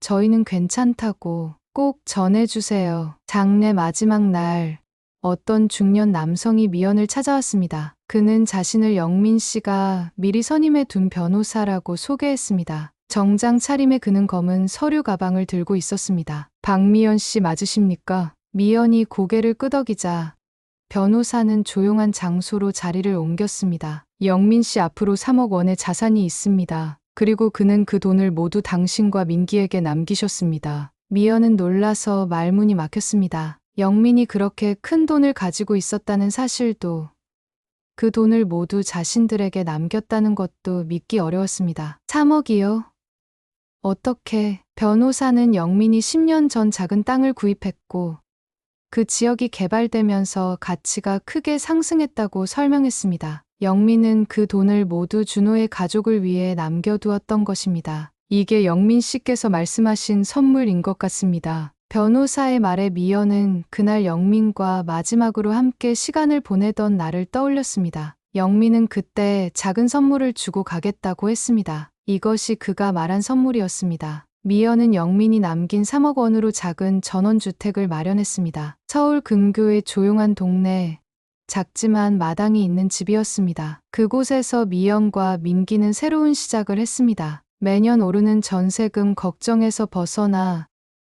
저희는 괜찮다고 꼭 전해주세요. 장례 마지막 날, 어떤 중년 남성이 미연을 찾아왔습니다. 그는 자신을 영민 씨가 미리 선임해 둔 변호사라고 소개했습니다. 정장 차림의 그는 검은 서류 가방을 들고 있었습니다. 박미연 씨 맞으십니까? 미연이 고개를 끄덕이자 변호사는 조용한 장소로 자리를 옮겼습니다. 영민 씨 앞으로 3억 원의 자산이 있습니다. 그리고 그는 그 돈을 모두 당신과 민기에게 남기셨습니다. 미연은 놀라서 말문이 막혔습니다. 영민이 그렇게 큰 돈을 가지고 있었다는 사실도, 그 돈을 모두 자신들에게 남겼다는 것도 믿기 어려웠습니다. 3억이요? 어떻게? 변호사는 영민이 10년 전 작은 땅을 구입했고 그 지역이 개발되면서 가치가 크게 상승했다고 설명했습니다. 영민은 그 돈을 모두 준호의 가족을 위해 남겨두었던 것입니다. 이게 영민 씨께서 말씀하신 선물인 것 같습니다. 변호사의 말에 미연은 그날 영민과 마지막으로 함께 시간을 보내던 날을 떠올렸습니다. 영민은 그때 작은 선물을 주고 가겠다고 했습니다. 이것이 그가 말한 선물이었습니다. 미연은 영민이 남긴 3억 원으로 작은 전원주택을 마련했습니다. 서울 근교의 조용한 동네, 작지만 마당이 있는 집이었습니다. 그곳에서 미연과 민기는 새로운 시작을 했습니다. 매년 오르는 전세금 걱정에서 벗어나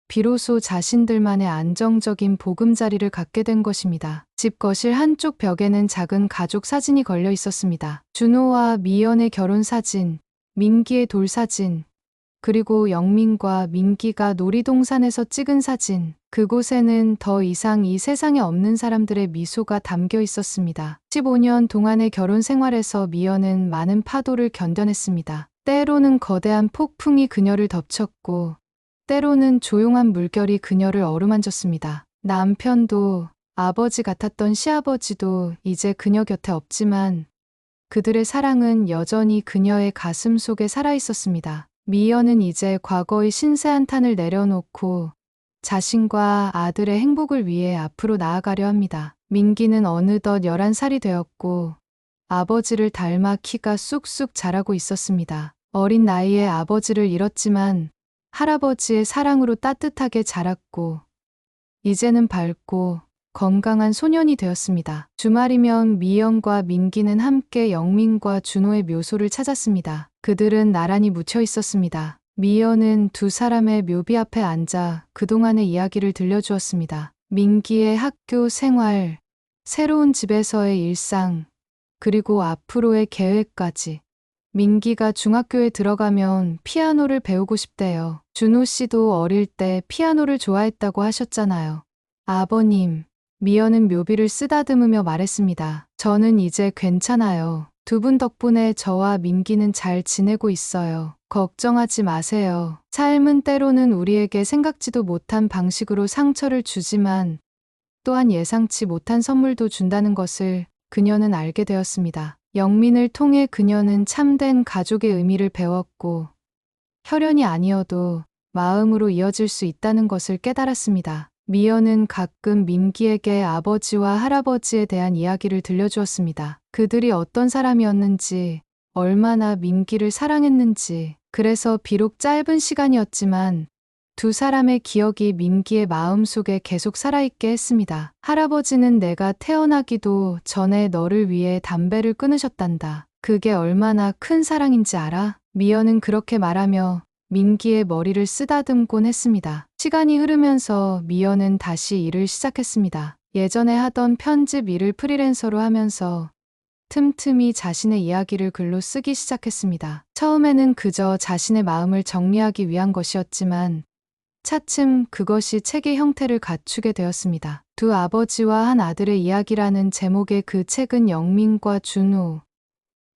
비로소 자신들만의 안정적인 보금자리를 갖게 된 것입니다. 집 거실 한쪽 벽에는 작은 가족 사진이 걸려 있었습니다. 준호와 미연의 결혼 사진, 민기의 돌 사진, 그리고 영민과 민기가 놀이동산에서 찍은 사진. 그곳에는 더 이상 이 세상에 없는 사람들의 미소가 담겨 있었습니다. 15년 동안의 결혼 생활에서 미연은 많은 파도를 견뎌냈습니다. 때로는 거대한 폭풍이 그녀를 덮쳤고, 때로는 조용한 물결이 그녀를 어루만졌습니다. 남편도, 아버지 같았던 시아버지도 이제 그녀 곁에 없지만 그들의 사랑은 여전히 그녀의 가슴 속에 살아있었습니다. 미연은 이제 과거의 신세한탄을 내려놓고 자신과 아들의 행복을 위해 앞으로 나아가려 합니다. 민기는 어느덧 11살이 되었고 아버지를 닮아 키가 쑥쑥 자라고 있었습니다. 어린 나이에 아버지를 잃었지만 할아버지의 사랑으로 따뜻하게 자랐고 이제는 밝고 건강한 소년이 되었습니다. 주말이면 미연과 민기는 함께 영민과 준호의 묘소를 찾았습니다. 그들은 나란히 묻혀 있었습니다. 미연은 두 사람의 묘비 앞에 앉아 그동안의 이야기를 들려주었습니다. 민기의 학교 생활, 새로운 집에서의 일상, 그리고 앞으로의 계획까지. 민기가 중학교에 들어가면 피아노를 배우고 싶대요. 준호 씨도 어릴 때 피아노를 좋아했다고 하셨잖아요. 아버님, 미연은 묘비를 쓰다듬으며 말했습니다. 저는 이제 괜찮아요. 두 분 덕분에 저와 민기는 잘 지내고 있어요. 걱정하지 마세요. 삶은 때로는 우리에게 생각지도 못한 방식으로 상처를 주지만 또한 예상치 못한 선물도 준다는 것을 그녀는 알게 되었습니다. 영민을 통해 그녀는 참된 가족의 의미를 배웠고 혈연이 아니어도 마음으로 이어질 수 있다는 것을 깨달았습니다. 미연은 가끔 민기에게 아버지와 할아버지에 대한 이야기를 들려주었습니다. 그들이 어떤 사람이었는지, 얼마나 민기를 사랑했는지. 그래서 비록 짧은 시간이었지만 두 사람의 기억이 민기의 마음속에 계속 살아있게 했습니다. 할아버지는 내가 태어나기도 전에 너를 위해 담배를 끊으셨단다. 그게 얼마나 큰 사랑인지 알아? 미연은 그렇게 말하며 민기의 머리를 쓰다듬곤 했습니다. 시간이 흐르면서 미연은 다시 일을 시작했습니다. 예전에 하던 편집 일을 프리랜서로 하면서 틈틈이 자신의 이야기를 글로 쓰기 시작했습니다. 처음에는 그저 자신의 마음을 정리하기 위한 것이었지만 차츰 그것이 책의 형태를 갖추게 되었습니다. 두 아버지와 한 아들의 이야기라는 제목의 그 책은 영민과 준호,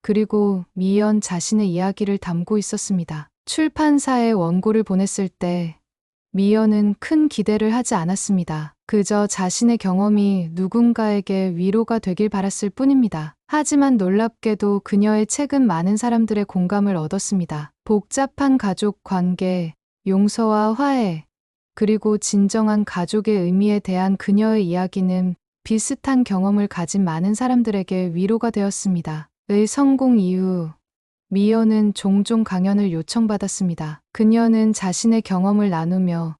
그리고 미연 자신의 이야기를 담고 있었습니다. 출판사에 원고를 보냈을 때 미연은 큰 기대를 하지 않았습니다. 그저 자신의 경험이 누군가에게 위로가 되길 바랐을 뿐입니다. 하지만 놀랍게도 그녀의 책은 많은 사람들의 공감을 얻었습니다. 복잡한 가족 관계, 용서와 화해, 그리고 진정한 가족의 의미에 대한 그녀의 이야기는 비슷한 경험을 가진 많은 사람들에게 위로가 되었습니다. 의 성공 이후 미연은 종종 강연을 요청받았습니다. 그녀는 자신의 경험을 나누며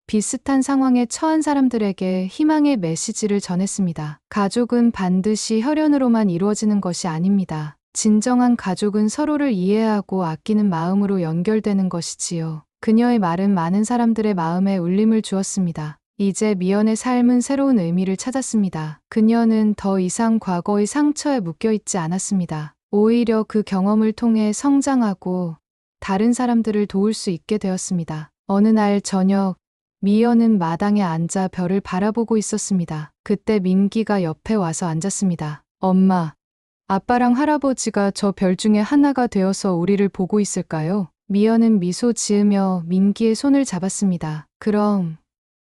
비슷한 상황에 처한 사람들에게 희망의 메시지를 전했습니다. 가족은 반드시 혈연으로만 이루어지는 것이 아닙니다. 진정한 가족은 서로를 이해하고 아끼는 마음으로 연결되는 것이지요. 그녀의 말은 많은 사람들의 마음에 울림을 주었습니다. 이제 미연의 삶은 새로운 의미를 찾았습니다. 그녀는 더 이상 과거의 상처에 묶여있지 않았습니다. 오히려 그 경험을 통해 성장하고 다른 사람들을 도울 수 있게 되었습니다. 어느 날 저녁, 미연은 마당에 앉아 별을 바라보고 있었습니다. 그때 민기가 옆에 와서 앉았습니다. 엄마, 아빠랑 할아버지가 저 별 중에 하나가 되어서 우리를 보고 있을까요? 미연은 미소 지으며 민기의 손을 잡았습니다. 그럼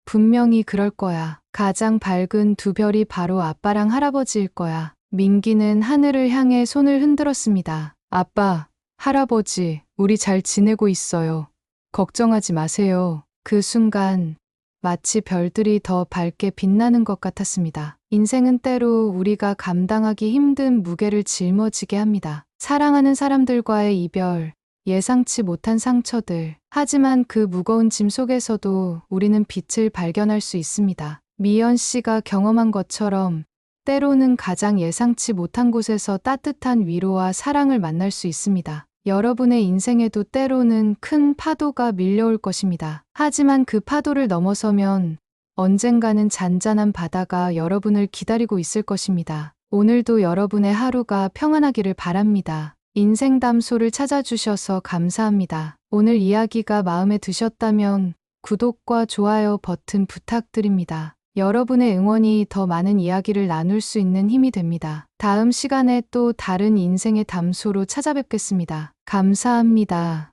분명히 그럴 거야. 가장 밝은 두 별이 바로 아빠랑 할아버지일 거야. 민기는 하늘을 향해 손을 흔들었습니다. 아빠, 할아버지, 우리 잘 지내고 있어요. 걱정하지 마세요. 그 순간 마치 별들이 더 밝게 빛나는 것 같았습니다. 인생은 때로 우리가 감당하기 힘든 무게를 짊어지게 합니다. 사랑하는 사람들과의 이별, 예상치 못한 상처들. 하지만 그 무거운 짐 속에서도 우리는 빛을 발견할 수 있습니다. 미연 씨가 경험한 것처럼 때로는 가장 예상치 못한 곳에서 따뜻한 위로와 사랑을 만날 수 있습니다. 여러분의 인생에도 때로는 큰 파도가 밀려올 것입니다. 하지만 그 파도를 넘어서면 언젠가는 잔잔한 바다가 여러분을 기다리고 있을 것입니다. 오늘도 여러분의 하루가 평안하기를 바랍니다. 인생담소를 찾아주셔서 감사합니다. 오늘 이야기가 마음에 드셨다면 구독과 좋아요 버튼 부탁드립니다. 여러분의 응원이 더 많은 이야기를 나눌 수 있는 힘이 됩니다. 다음 시간에 또 다른 인생의 담소로 찾아뵙겠습니다. 감사합니다.